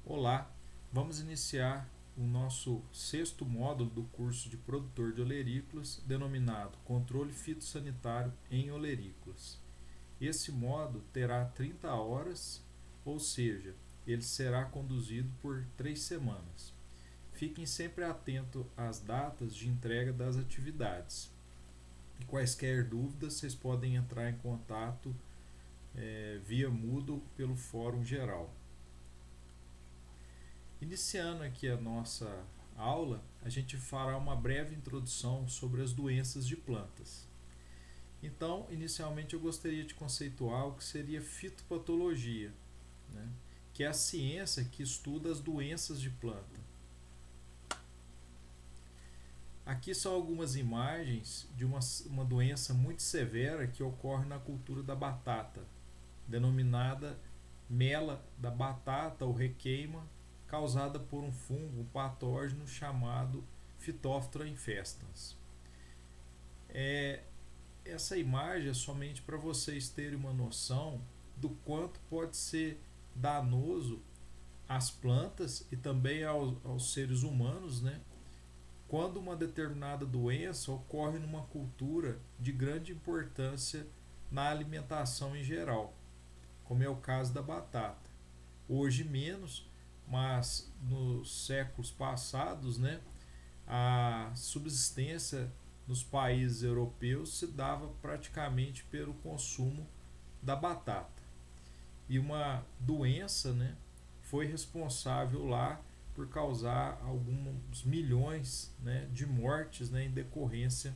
Olá, vamos iniciar o nosso sexto módulo do curso de produtor de olerícolas, denominado Controle Fitossanitário em Olerícolas. Esse módulo terá 30 horas, ou seja, ele será conduzido por 3 semanas. Fiquem sempre atentos às datas de entrega das atividades. E quaisquer dúvidas, vocês podem entrar em contato via Moodle pelo Fórum Geral. Iniciando aqui a nossa aula, a gente fará uma breve introdução sobre as doenças de plantas. Então, inicialmente eu gostaria de conceituar o que seria fitopatologia, né? Que é a ciência que estuda as doenças de planta. Aqui são algumas imagens de uma doença muito severa que ocorre na cultura da batata, denominada mela da batata ou requeima, causada por um fungo patógeno chamado Phytophthora infestans. Essa imagem é somente para vocês terem uma noção do quanto pode ser danoso às plantas e também aos seres humanos, né? Quando uma determinada doença ocorre numa cultura de grande importância na alimentação em geral, como é o caso da batata. Hoje menos, mas nos séculos passados, né, a subsistência nos países europeus se dava praticamente pelo consumo da batata. E uma doença, né, foi responsável lá por causar alguns milhões, né, de mortes, né, em decorrência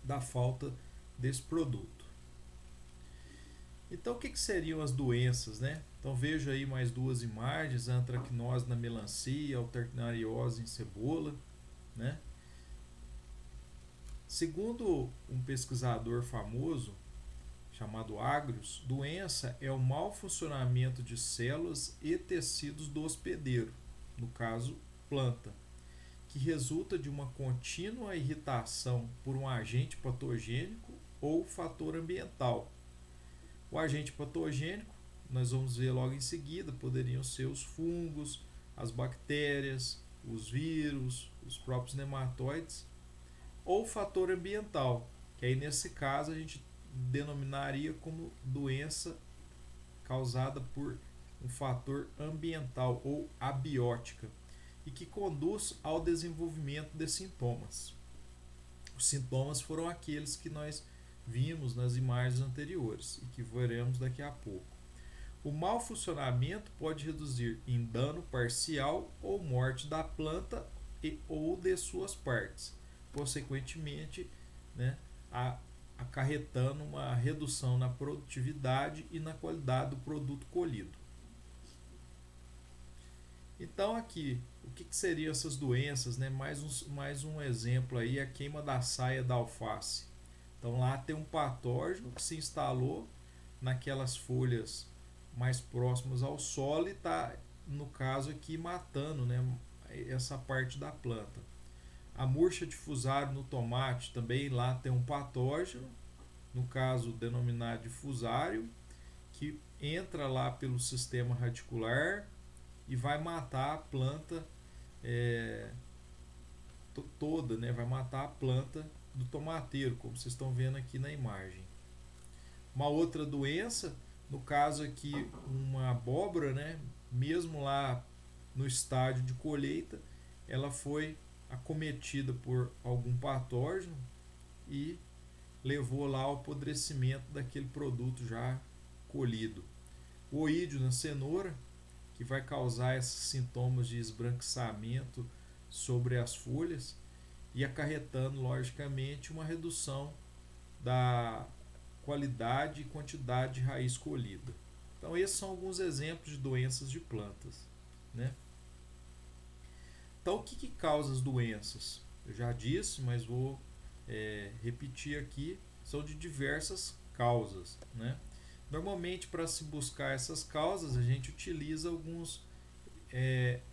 da falta desse produto. Então, o que seriam as doenças, né? Então, veja aí mais duas imagens: antracnose na melancia, alternariose em cebola, né? Segundo um pesquisador famoso chamado Agrius, doença é o mau funcionamento de células e tecidos do hospedeiro, no caso, planta, que resulta de uma contínua irritação por um agente patogênico ou fator ambiental. O agente patogênico, nós vamos ver logo em seguida, poderiam ser os fungos, as bactérias, os vírus, os próprios nematóides, ou fator ambiental, que aí nesse caso a gente denominaria como doença causada por um fator ambiental ou abiótica e que conduz ao desenvolvimento de sintomas. Os sintomas foram aqueles que nós vimos nas imagens anteriores e que veremos daqui a pouco. O mau funcionamento pode reduzir em dano parcial ou morte da planta ou de suas partes, consequentemente, né, acarretando uma redução na produtividade e na qualidade do produto colhido. Então aqui, o que seriam essas doenças, né? Mais um exemplo aí, a queima da saia da alface. Então lá tem um patógeno que se instalou naquelas folhas mais próximas ao solo e está, no caso aqui, matando, né, essa parte da planta. A murcha de fusário no tomate, também lá tem um patógeno, no caso denominado de fusário, que entra lá pelo sistema radicular e vai matar a planta toda, né? Vai matar a planta do tomateiro, como vocês estão vendo aqui na imagem. Uma outra doença, no caso aqui uma abóbora, né? Mesmo lá no estágio de colheita, ela foi acometida por algum patógeno e levou lá ao apodrecimento daquele produto já colhido. O oídio na cenoura, que vai causar esses sintomas de esbranquiçamento sobre as folhas e acarretando, logicamente, uma redução da qualidade e quantidade de raiz colhida. Então, esses são alguns exemplos de doenças de plantas, né? Então, o que causa as doenças? Eu já disse, mas vou repetir aqui, são de diversas causas, né? Normalmente, para se buscar essas causas, a gente utiliza alguns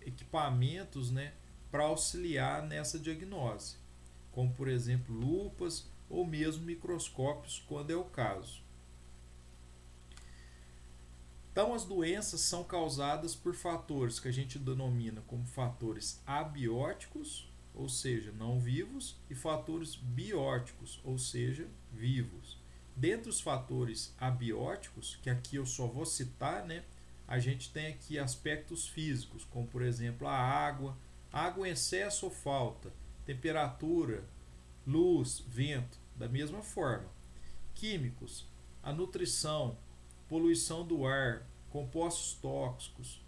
equipamentos, né, para auxiliar nessa diagnose, como por exemplo lupas ou mesmo microscópios, quando é o caso. Então, as doenças são causadas por fatores que a gente denomina como fatores abióticos, ou seja, não vivos, e fatores bióticos, ou seja, vivos. Dentre os fatores abióticos, que aqui eu só vou citar, né, a gente tem aqui aspectos físicos, como por exemplo a água em excesso ou falta, temperatura, luz, vento, da mesma forma. Químicos, a nutrição, poluição do ar, compostos tóxicos,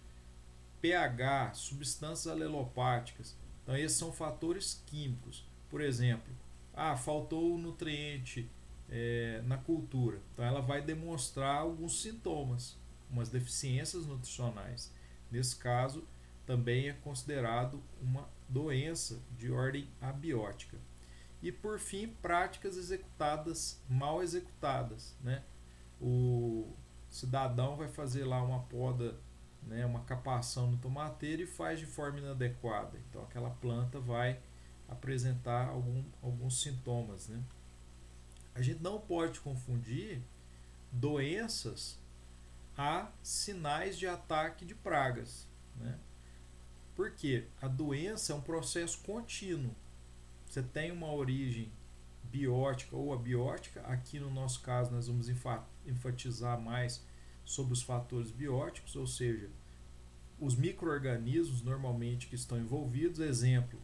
pH, substâncias alelopáticas. Então, esses são fatores químicos. Por exemplo, faltou o nutriente na cultura. Então, ela vai demonstrar alguns sintomas, umas deficiências nutricionais. Nesse caso, também é considerado uma doença de ordem abiótica. E, por fim, práticas mal executadas, né? O cidadão vai fazer lá uma poda, né, uma capação no tomateiro e faz de forma inadequada. Então aquela planta vai apresentar alguns sintomas, né? A gente não pode confundir doenças a sinais de ataque de pragas, né? Porque a doença é um processo contínuo. Você tem uma origem biótica ou abiótica. Aqui no nosso caso nós vamos enfatizar mais sobre os fatores bióticos, ou seja, os micro-organismos normalmente que estão envolvidos. Exemplo,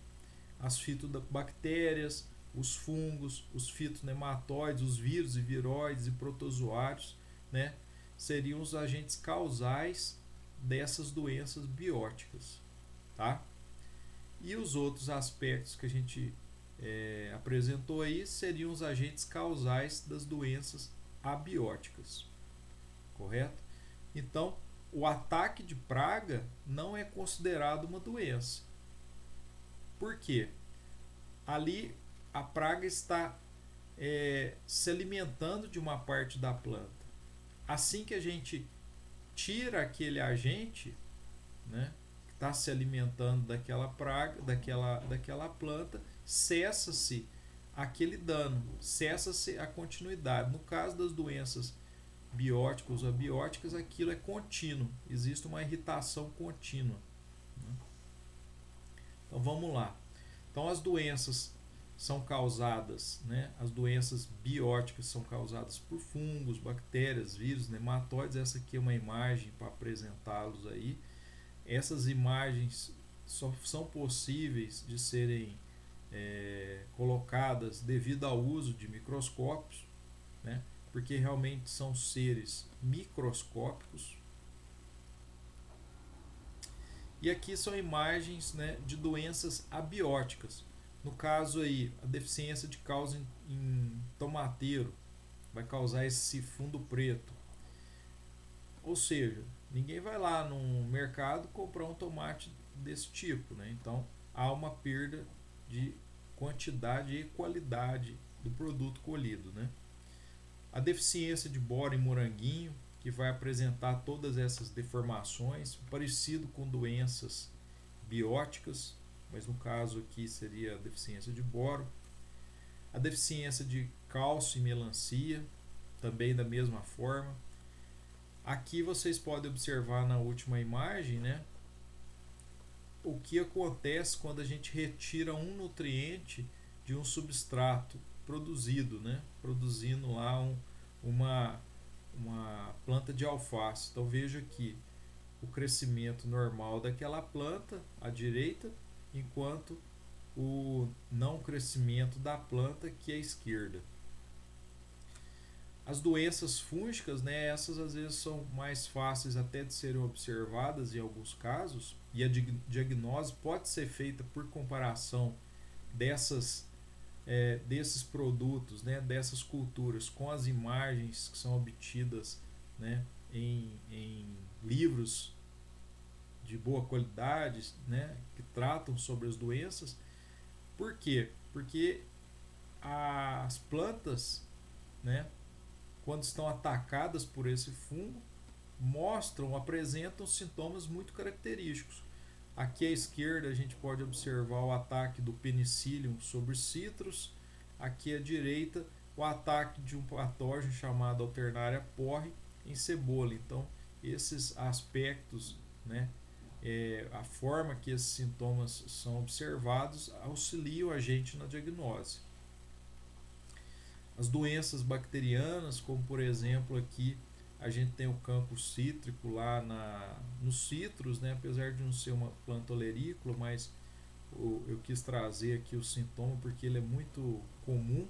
as fitobactérias, os fungos, os fitonematóides, os vírus e viróides e protozoários, né, seriam os agentes causais dessas doenças bióticas, tá? E os outros aspectos que a gente apresentou aí seriam os agentes causais das doenças abióticas, correto? Então, o ataque de praga não é considerado uma doença. Por quê? Ali a praga está se alimentando de uma parte da planta. Assim que a gente tira aquele agente, né, que está se alimentando daquela praga, daquela planta, cessa-se aquele dano, cessa-se a continuidade. No caso das doenças bióticas ou abióticas, aquilo é contínuo, existe uma irritação contínua. Então vamos lá. Então as doenças são causadas, né? As doenças bióticas são causadas por fungos, bactérias, vírus, nematóides. Essa aqui é uma imagem para apresentá-los aí. Essas imagens só são possíveis de serem colocadas devido ao uso de microscópios, né? Porque realmente são seres microscópicos. E aqui são imagens, né, de doenças abióticas. No caso aí, a deficiência de causa em tomateiro vai causar esse fundo preto. Ou seja, ninguém vai lá no mercado comprar um tomate desse tipo, né? Então há uma perda de quantidade e qualidade do produto colhido, né? A deficiência de boro em moranguinho, que vai apresentar todas essas deformações, parecido com doenças bióticas, mas no caso aqui seria a deficiência de boro. A deficiência de cálcio em melancia, também da mesma forma. Aqui vocês podem observar na última imagem, né, o que acontece quando a gente retira um nutriente de um substrato produzido, né, produzindo lá uma planta de alface. Então veja aqui o crescimento normal daquela planta à direita, enquanto o não crescimento da planta que é à esquerda. As doenças fúngicas, né, essas às vezes são mais fáceis até de serem observadas em alguns casos, e a diagnose pode ser feita por comparação desses produtos, né, dessas culturas com as imagens que são obtidas, né, em livros de boa qualidade, né, que tratam sobre as doenças. Por quê? Porque as plantas, né, quando estão atacadas por esse fungo, apresentam sintomas muito característicos. Aqui à esquerda a gente pode observar o ataque do penicillium sobre citros. Aqui à direita o ataque de um patógeno chamado Alternaria porre em cebola. Então esses aspectos, né, a forma que esses sintomas são observados auxiliam a gente na diagnose. As doenças bacterianas, como por exemplo aqui a gente tem o cancro cítrico lá nos citros, né, apesar de não ser uma planta olerícola, mas eu quis trazer aqui o sintoma porque ele é muito comum.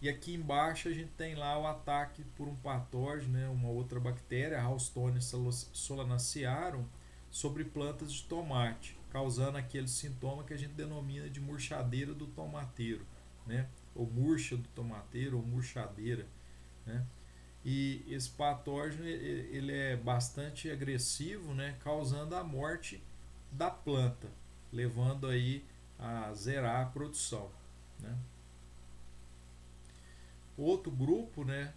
E aqui embaixo a gente tem lá o ataque por um patógeno, né, uma outra bactéria, a Haustornia solanacearum, sobre plantas de tomate, causando aquele sintoma que a gente denomina de murchadeira do tomateiro, né, ou murcha do tomateiro, ou murchadeira, né. E esse patógeno ele é bastante agressivo, né, causando a morte da planta, levando aí a zerar a produção, né. Outro grupo, né,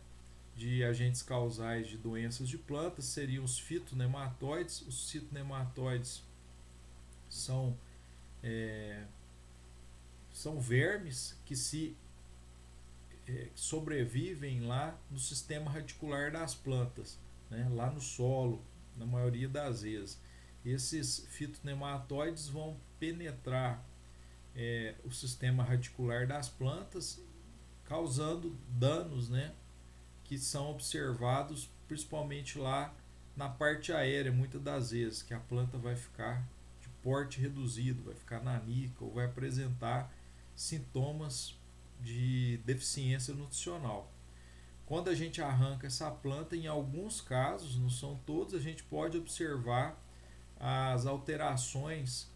de agentes causais de doenças de plantas seriam os fitonematóides. Os fitonematóides são, são vermes que sobrevivem lá no sistema radicular das plantas, né, lá no solo, na maioria das vezes. Esses fitonematóides vão penetrar o sistema radicular das plantas, causando danos, né, que são observados principalmente lá na parte aérea, muitas das vezes, que a planta vai ficar de porte reduzido, vai ficar nanica ou vai apresentar sintomas de deficiência nutricional. Quando a gente arranca essa planta, em alguns casos, não são todos, a gente pode observar as alterações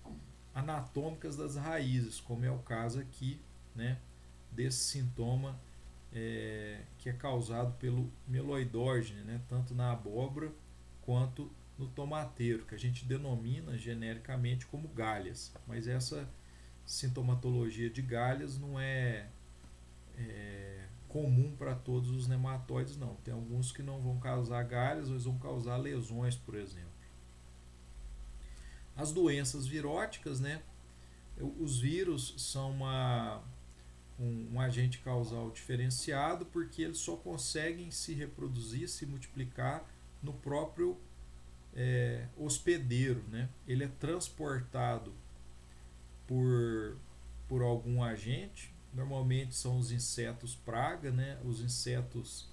anatômicas das raízes, como é o caso aqui, né, desse sintoma que é causado pelo meloidógene, né, tanto na abóbora quanto no tomateiro, que a gente denomina genericamente como galhas, mas essa sintomatologia de galhas não é comum para todos os nematóides, não. Tem alguns que não vão causar galhas, ou eles vão causar lesões, por exemplo. As doenças viróticas, né? Os vírus são um agente causal diferenciado porque eles só conseguem se reproduzir, se multiplicar no próprio hospedeiro, né? Ele é transportado por algum agente, normalmente são os insetos praga, né? Os insetos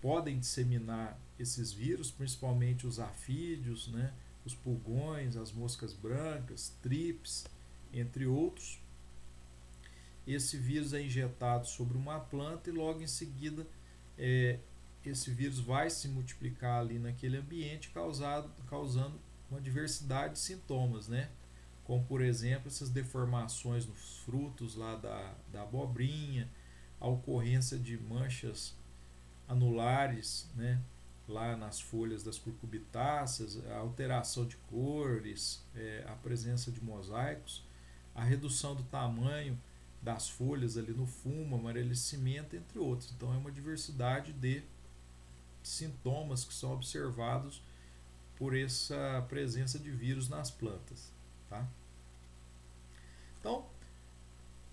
podem disseminar esses vírus, principalmente os afídeos, né? Os pulgões, as moscas brancas, trips, entre outros. Esse vírus é injetado sobre uma planta e logo em seguida esse vírus vai se multiplicar ali naquele ambiente, causando uma diversidade de sintomas, né? Como por exemplo essas deformações nos frutos lá da abobrinha, a ocorrência de manchas anulares, né, lá nas folhas das cucurbitáceas, a alteração de cores, a presença de mosaicos, a redução do tamanho das folhas ali no fumo, amarelecimento, entre outros. Então é uma diversidade de sintomas que são observados por essa presença de vírus nas plantas, tá? Então,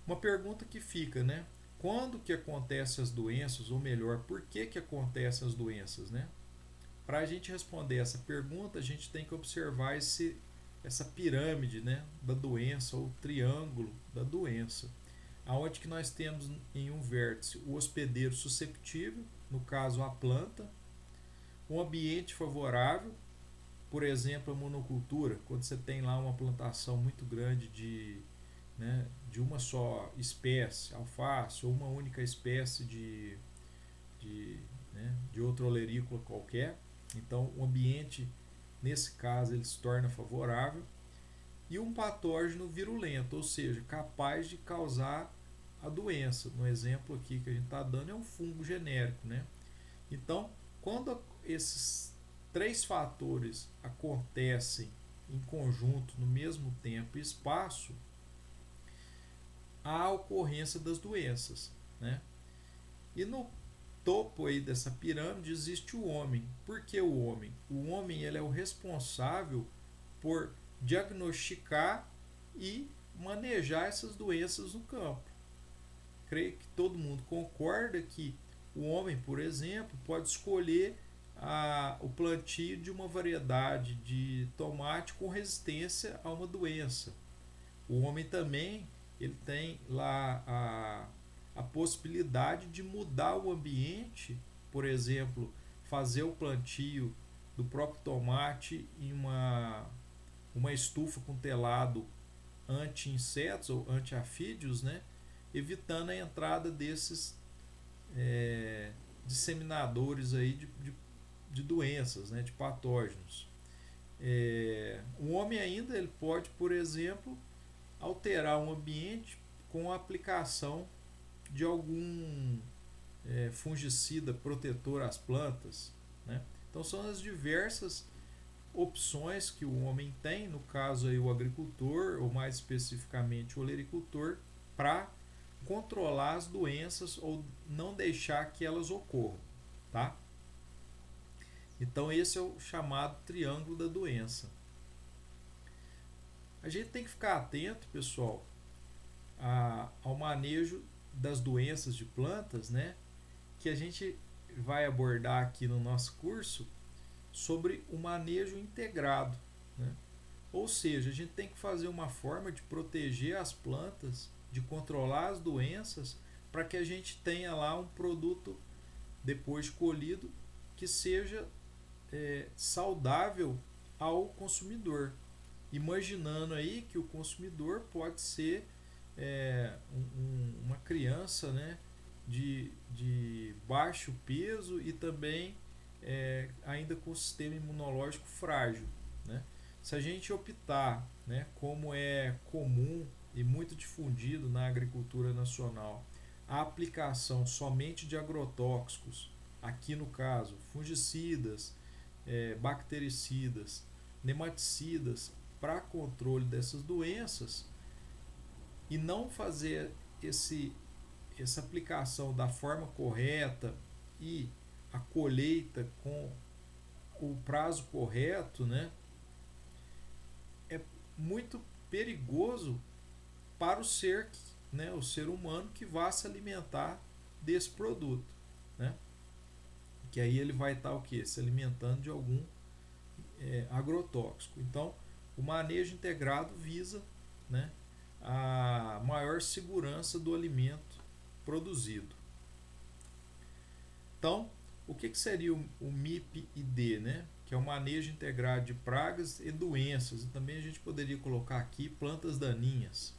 uma pergunta que fica, né? Quando que acontecem as doenças, ou melhor, por que acontecem as doenças, né? Para a gente responder essa pergunta, a gente tem que observar essa pirâmide, né, da doença, ou triângulo da doença, aonde que nós temos em um vértice o hospedeiro susceptível, no caso a planta, um ambiente favorável, por exemplo a monocultura, quando você tem lá uma plantação muito grande de uma só espécie, alface, ou uma única espécie de outra olerícola qualquer. Então o ambiente, nesse caso, ele se torna favorável. E um patógeno virulento, ou seja, capaz de causar a doença. No exemplo aqui que a gente está dando é um fungo genérico, né? Então, quando esses três fatores acontecem em conjunto no mesmo tempo e espaço, há a ocorrência das doenças, né? E no topo aí dessa pirâmide existe o homem. Por que o homem? O homem ele é o responsável por diagnosticar e manejar essas doenças no campo. Creio que todo mundo concorda que o O homem, por exemplo, pode escolher o plantio de uma variedade de tomate com resistência a uma doença. O homem também ele tem lá a possibilidade de mudar o ambiente, por exemplo, fazer o plantio do próprio tomate em uma estufa com telado anti-insetos ou anti-afídeos, né? Evitando a entrada desses disseminadores aí de doenças, né? De patógenos. O homem ainda ele pode, por exemplo, alterar um ambiente com a aplicação de algum fungicida protetor às plantas, né? Então são as diversas opções que o homem tem, no caso aí o agricultor, ou mais especificamente o olericultor, para controlar as doenças ou não deixar que elas ocorram, tá? Então esse é o chamado triângulo da doença. A gente tem que ficar atento, pessoal, ao manejo das doenças de plantas, né? Que a gente vai abordar aqui no nosso curso sobre o manejo integrado, né? Ou seja, a gente tem que fazer uma forma de proteger as plantas, de controlar as doenças, para que a gente tenha lá um produto depois de colhido que seja saudável ao consumidor. Imaginando aí que o consumidor pode ser uma criança, né, de baixo peso e também ainda com o sistema imunológico frágil, né? Se a gente optar, né, como é comum e muito difundido na agricultura nacional, a aplicação somente de agrotóxicos, aqui no caso fungicidas, bactericidas, nematicidas, para controle dessas doenças, e não fazer essa aplicação da forma correta e a colheita com o prazo correto, né, é muito perigoso para o ser humano que vai se alimentar desse produto, né? Que aí ele vai estar o quê? Se alimentando de algum agrotóxico. Então, o manejo integrado visa, né, a maior segurança do alimento produzido. Então, o que seria o MIP-ID, né? Que é o manejo integrado de pragas e doenças. E também a gente poderia colocar aqui plantas daninhas,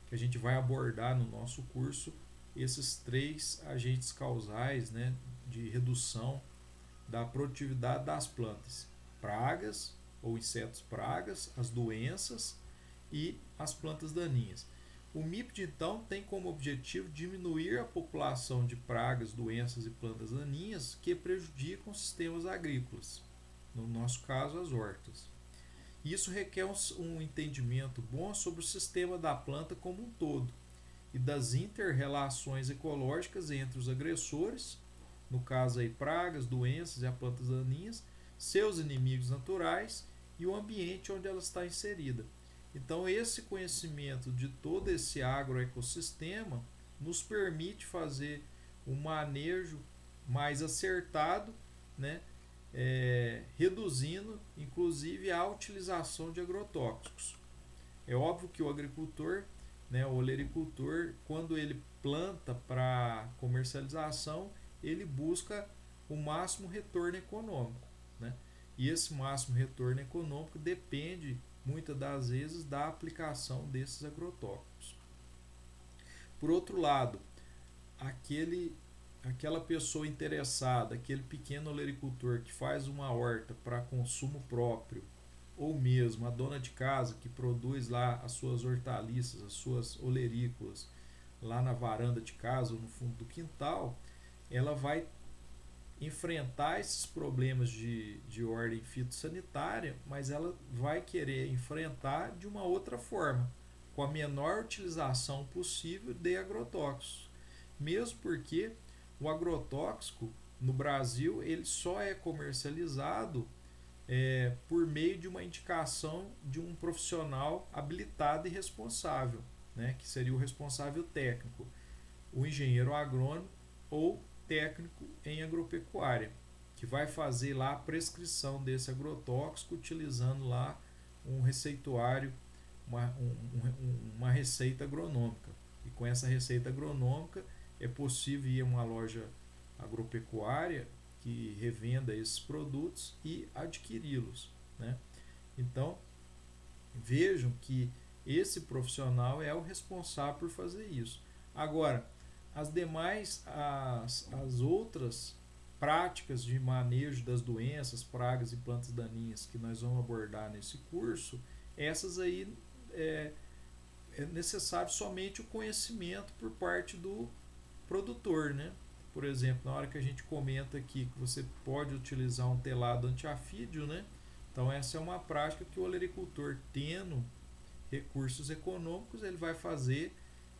que a gente vai abordar no nosso curso esses 3 agentes causais, né, de redução da produtividade das plantas: pragas ou insetos pragas, as doenças e as plantas daninhas. O MIPD, então, tem como objetivo diminuir a população de pragas, doenças e plantas daninhas que prejudicam os sistemas agrícolas, no nosso caso, as hortas. Isso requer um entendimento bom sobre o sistema da planta como um todo e das inter-relações ecológicas entre os agressores, no caso aí pragas, doenças e as plantas daninhas, seus inimigos naturais e o ambiente onde ela está inserida. Então, esse conhecimento de todo esse agroecossistema nos permite fazer um manejo mais acertado, né, reduzindo inclusive a utilização de agrotóxicos. É óbvio que o agricultor, né, o olericultor, quando ele planta para comercialização, ele busca o máximo retorno econômico, né? E esse máximo retorno econômico depende muitas das vezes da aplicação desses agrotóxicos. Por outro lado, aquela pessoa interessada, aquele pequeno olericultor que faz uma horta para consumo próprio, ou mesmo a dona de casa que produz lá as suas hortaliças, as suas olerícolas, lá na varanda de casa ou no fundo do quintal, ela vai enfrentar esses problemas de ordem fitossanitária, mas ela vai querer enfrentar de uma outra forma, com a menor utilização possível de agrotóxicos. Mesmo porque o agrotóxico no Brasil ele só é comercializado por meio de uma indicação de um profissional habilitado e responsável, né, que seria o responsável técnico, o engenheiro agrônomo ou técnico em agropecuária, que vai fazer lá a prescrição desse agrotóxico utilizando lá um receituário, uma receita agronômica. E com essa receita agronômica é possível ir a uma loja agropecuária que revenda esses produtos e adquiri-los, né? Então, vejam que esse profissional é o responsável por fazer isso. Agora, as outras práticas de manejo das doenças, pragas e plantas daninhas que nós vamos abordar nesse curso, essas aí é necessário somente o conhecimento por parte do produtor, né? Por exemplo, na hora que a gente comenta aqui que você pode utilizar um telado antiafídio, né? Então essa é uma prática que o olericultor, tendo recursos econômicos, ele vai fazer,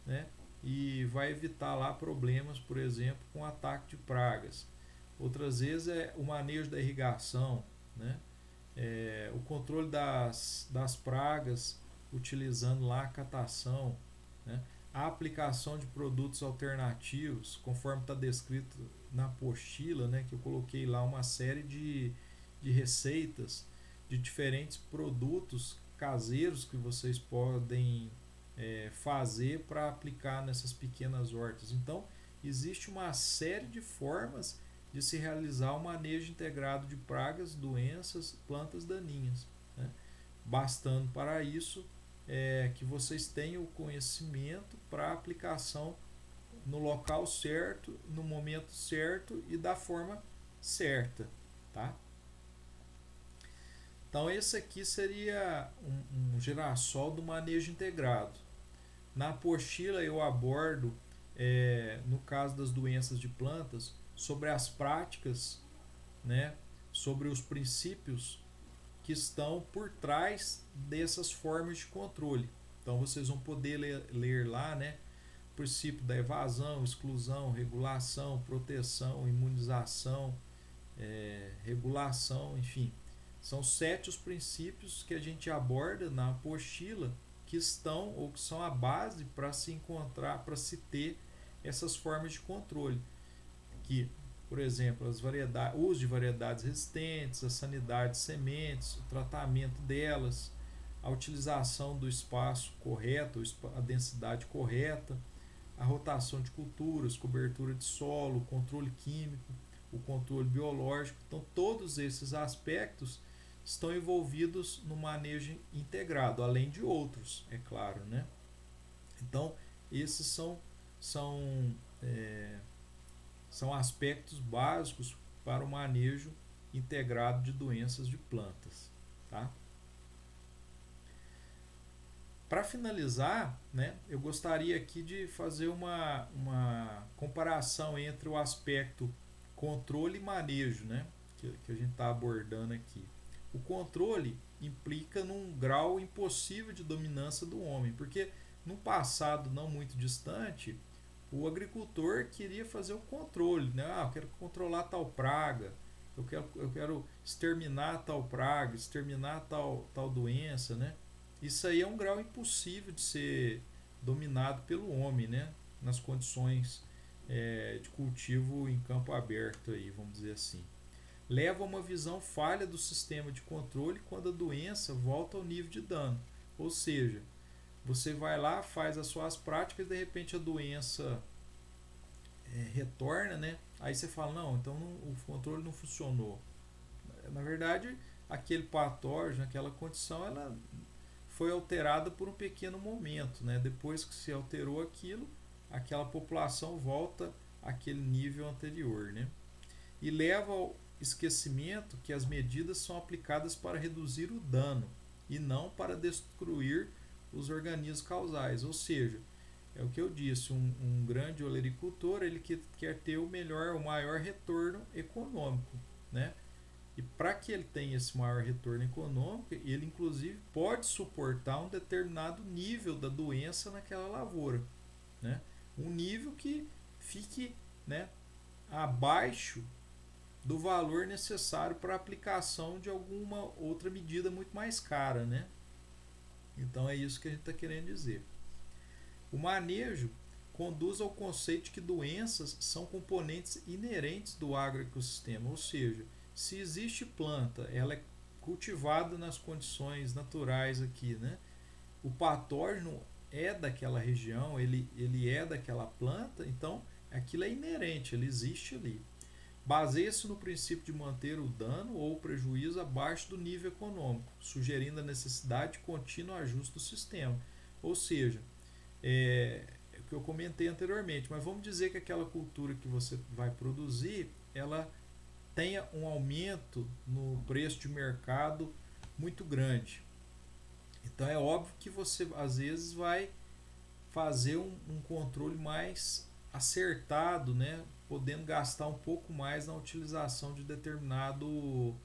né? E vai evitar lá problemas, por exemplo, com ataque de pragas. Outras vezes é o manejo da irrigação, né? O controle das pragas utilizando lá a catação, né? A aplicação de produtos alternativos, conforme está descrito na apostila, né? Que eu coloquei lá uma série de receitas de diferentes produtos caseiros que vocês podem fazer para aplicar nessas pequenas hortas. Então, existe uma série de formas de se realizar o manejo integrado de pragas, doenças, plantas daninhas, né? Bastando para isso que vocês tenham o conhecimento para aplicação no local certo, no momento certo e da forma certa, tá? Então esse aqui seria um girassol do manejo integrado. Na apostila eu abordo, no caso das doenças de plantas, sobre as práticas, né, sobre os princípios que estão por trás dessas formas de controle. Então vocês vão poder ler lá, né, o princípio da evasão, exclusão, regulação, proteção, imunização, regulação, enfim. São 7 os princípios que a gente aborda na apostila que estão ou que são a base para se encontrar, para se ter essas formas de controle. Que, por exemplo, o uso de variedades resistentes, a sanidade de sementes, o tratamento delas, a utilização do espaço correto, a densidade correta, a rotação de culturas, cobertura de solo, o controle químico, o controle biológico. Então, todos esses aspectos estão envolvidos no manejo integrado, além de outros, é claro, né? Então, esses são aspectos básicos para o manejo integrado de doenças de plantas, tá? Para finalizar, né, eu gostaria aqui de fazer uma comparação entre o aspecto controle e manejo, né, que a gente está abordando aqui. O controle implica num grau impossível de dominância do homem, porque no passado não muito distante, o agricultor queria fazer o controle, né? Eu quero controlar tal praga, eu quero exterminar tal praga, exterminar tal doença, né? Isso aí é um grau impossível de ser dominado pelo homem, né? Nas condições de cultivo em campo aberto, aí, vamos dizer assim. Leva a uma visão falha do sistema de controle quando a doença volta ao nível de dano. Ou seja, você vai lá, faz as suas práticas e de repente a doença retorna, né? Aí você fala, não, então o controle não funcionou. Na verdade, aquele patógeno, aquela condição, ela foi alterada por um pequeno momento, né? Depois que se alterou aquilo, aquela população volta àquele nível anterior, né? E leva ao esquecimento que as medidas são aplicadas para reduzir o dano e não para destruir os organismos causais. Ou seja, é o que eu disse, um grande olericultor, ele quer ter o maior retorno econômico, né? E para que ele tenha esse maior retorno econômico, ele inclusive pode suportar um determinado nível da doença naquela lavoura, né? Um nível que fique, né, abaixo do valor necessário para a aplicação de alguma outra medida muito mais cara, né? Então é isso que a gente está querendo dizer. O manejo conduz ao conceito de que doenças são componentes inerentes do agroecossistema, ou seja, se existe planta, ela é cultivada nas condições naturais aqui, né? O patógeno é daquela região, ele é daquela planta, então aquilo é inerente, ele existe ali. Baseia-se no princípio de manter o dano ou o prejuízo abaixo do nível econômico, sugerindo a necessidade de contínuo ajuste do sistema. Ou seja, é o que eu comentei anteriormente, mas vamos dizer que aquela cultura que você vai produzir, ela tenha um aumento no preço de mercado muito grande. Então é óbvio que você às vezes vai fazer um controle mais acertado, né? Podendo gastar um pouco mais na utilização de determinado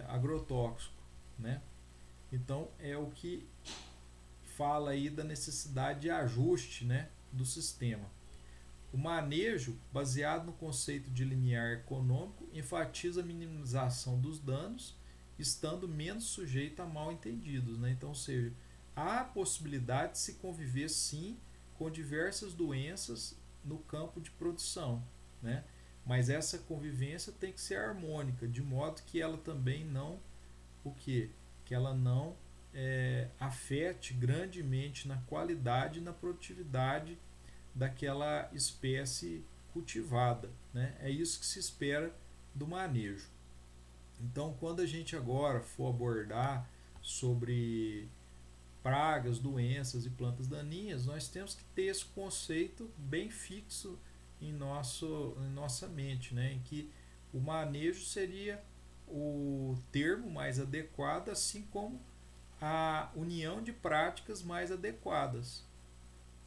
agrotóxico, né? Então é o que fala aí da necessidade de ajuste, né, do sistema. O manejo, baseado no conceito de limiar econômico, enfatiza a minimização dos danos, estando menos sujeito a mal entendidos, né? Então, ou seja, há a possibilidade de se conviver sim com diversas doenças no campo de produção, né? Mas essa convivência tem que ser harmônica, de modo que ela também não o que ela não afete grandemente na qualidade e na produtividade daquela espécie cultivada, né? É isso que se espera do manejo. Então, quando a gente agora for abordar sobre pragas, doenças e plantas daninhas, nós temos que ter esse conceito bem fixo em nossa mente, né? Em que o manejo seria o termo mais adequado, assim como a união de práticas mais adequadas,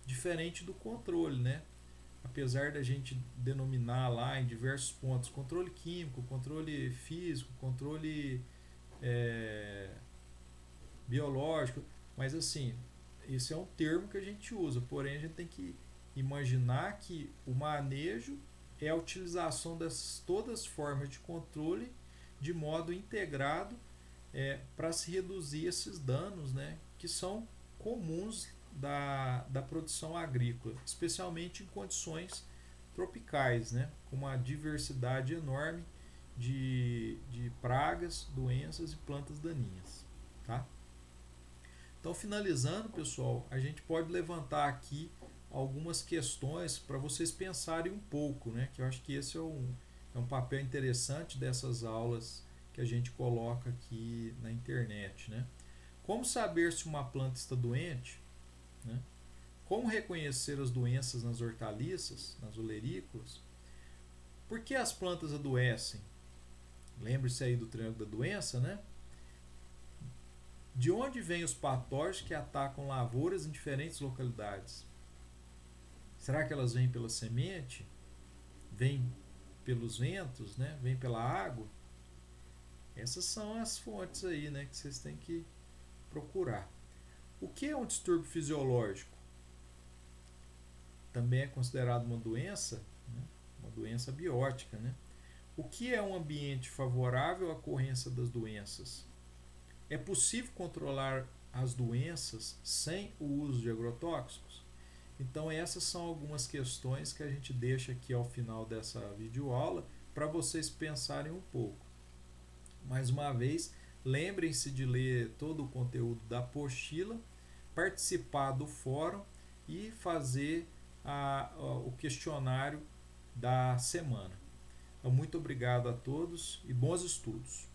diferente do controle, né? Apesar da gente denominar lá em diversos pontos controle químico, controle físico, controle biológico, mas assim, esse é um termo que a gente usa, porém a gente tem que imaginar que o manejo é a utilização das todas as formas de controle de modo integrado para se reduzir esses danos, né, que são comuns da produção agrícola, especialmente em condições tropicais, né, com uma diversidade enorme de pragas, doenças e plantas daninhas. Tá? Então, finalizando, pessoal, a gente pode levantar aqui algumas questões para vocês pensarem um pouco, né, que eu acho que esse é um papel interessante dessas aulas que a gente coloca aqui na internet, né? Como saber se uma planta está doente? Né? Como reconhecer as doenças nas hortaliças, nas olerícolas? Por que as plantas adoecem? Lembre-se aí do triângulo da doença, né? De onde vêm os patógenos que atacam lavouras em diferentes localidades? Será que elas vêm pela semente? Vêm pelos ventos, né? Vêm pela água? Essas são as fontes aí, né, que vocês têm que procurar. O que é um distúrbio fisiológico? Também é considerado uma doença, né? Uma doença biótica, né? O que é um ambiente favorável à ocorrência das doenças? É possível controlar as doenças sem o uso de agrotóxicos? Então essas são algumas questões que a gente deixa aqui ao final dessa videoaula para vocês pensarem um pouco. Mais uma vez, lembrem-se de ler todo o conteúdo da apostila, participar do fórum e fazer o questionário da semana. Então, muito obrigado a todos e bons estudos.